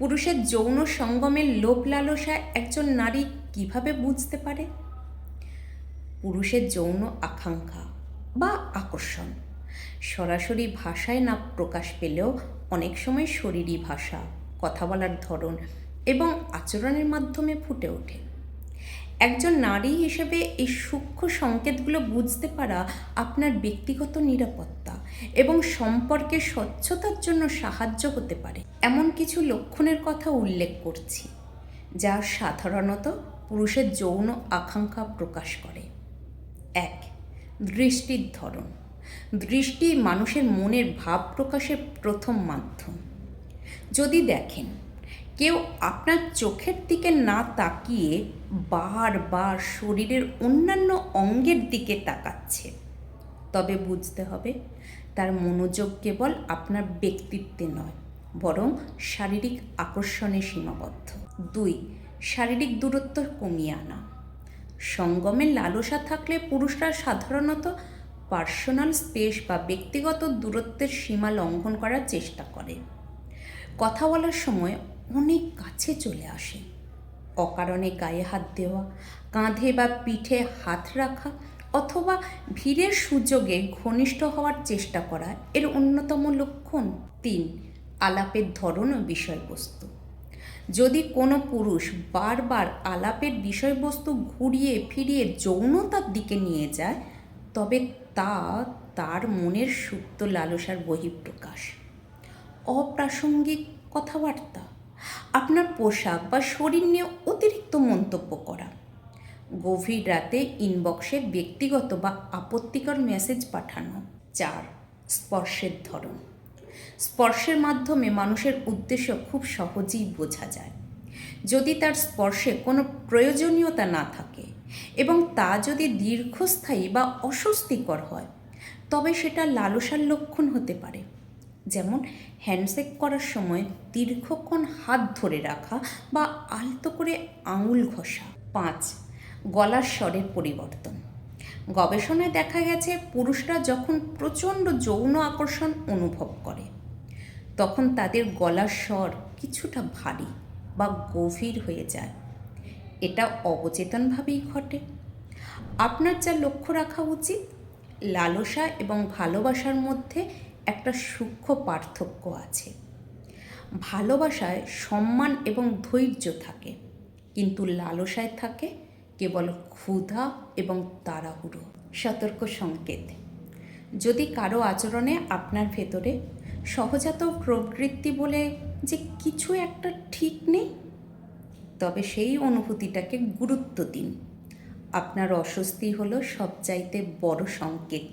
পুরুষের যৌন সঙ্গমের লোভ লালসা একজন নারী কিভাবে বুঝতে পারে? পুরুষের যৌন আকাঙ্ক্ষা বা আকর্ষণ সরাসরি ভাষায় না প্রকাশ পেলেও অনেক সময় শরীরী ভাষা, কথা বলার ধরন এবং আচরণের মাধ্যমে ফুটে ওঠে। একজন নারী হিসেবে এই সূক্ষ্ম সংকেতগুলো বুঝতে পারা আপনার ব্যক্তিগত নিরাপত্তা এবং সম্পর্কের স্বচ্ছতার জন্য সাহায্য হতে পারে। এমন কিছু লক্ষণের কথা উল্লেখ করছি যা সাধারণত পুরুষের যৌন আকাঙ্ক্ষা প্রকাশ করে। 1. দৃষ্টির ধরন। দৃষ্টি মানুষের মনের ভাব প্রকাশের প্রথম মাধ্যম। যদি দেখেন কেউ আপনার চোখের দিকে না তাকিয়ে বারবার শরীরের অন্যান্য অঙ্গের দিকে তাকাচ্ছে, তবে বুঝতে হবে তার মনোযোগ কেবল আপনার ব্যক্তিত্বে নয়, বরং শারীরিক আকর্ষণে সীমাবদ্ধ। 2. শারীরিক দূরত্ব কমিয়ে আনা। সঙ্গমের লালসা থাকলে পুরুষরা সাধারণত পার্সোনাল স্পেস বা ব্যক্তিগত দূরত্বের সীমা লঙ্ঘন করার চেষ্টা করে। কথা বলার সময় অনেক কাছে চলে আসে, অকারণে গায়ে হাত দেওয়া, কাঁধে বা পিঠে হাত রাখা অথবা ভিড়ের সুযোগে ঘনিষ্ঠ হওয়ার চেষ্টা করা এর অন্যতম লক্ষণ। 3. আলাপের ধরন ও বিষয়বস্তু। যদি কোনো পুরুষ বারবার আলাপের বিষয়বস্তু ঘুরিয়ে ফিরিয়ে যৌনতার দিকে নিয়ে যায়, তবে তা তার মনের সুপ্ত লালসার বহিঃপ্রকাশ। অপ্রাসঙ্গিক কথাবার্তা, আপনার পোশাক বা শরীর নিয়ে অতিরিক্ত মন্তব্য করা, গভীর রাতে ইনবক্সে ব্যক্তিগত বা আপত্তিকর মেসেজ পাঠানো। 4. স্পর্শের ধরন। স্পর্শের মাধ্যমে মানুষের উদ্দেশ্য খুব সহজেই বোঝা যায়। যদি তার স্পর্শে কোনো প্রয়োজনীয়তা না থাকে এবং তা যদি দীর্ঘস্থায়ী বা অস্বস্তিকর হয়, তবে সেটা লালসার লক্ষণ হতে পারে। যেমন হ্যান্ডশেক করার সময় দীর্ঘক্ষণ হাত ধরে রাখা বা আলতো করে আঙুল ঘষা। 5. গলার স্বরের পরিবর্তন। গবেষণায় দেখা গেছে পুরুষরা যখন প্রচণ্ড যৌন আকর্ষণ অনুভব করে, তখন তাদের গলার স্বর কিছুটা ভারী বা গভীর হয়ে যায়। এটা অবচেতনভাবেই ঘটে। আপনার যা লক্ষ্য রাখা উচিত, লালসা এবং ভালোবাসার মধ্যে একটা সূক্ষ্ম পার্থক্য আছে। ভালোবাসায় সম্মান এবং ধৈর্য থাকে, কিন্তু লালসায় থাকে কেবল ক্ষুধা এবং তাড়াহুড়ো। সতর্ক সংকেত। যদি কারো আচরণে আপনার ভেতরে সহজাত প্রবৃত্তি বলে যে কিছু একটা ঠিক নেই, তবে সেই অনুভূতিটাকে গুরুত্ব দিন। আপনার অস্বস্তি হলো সবচাইতে বড় সংকেত।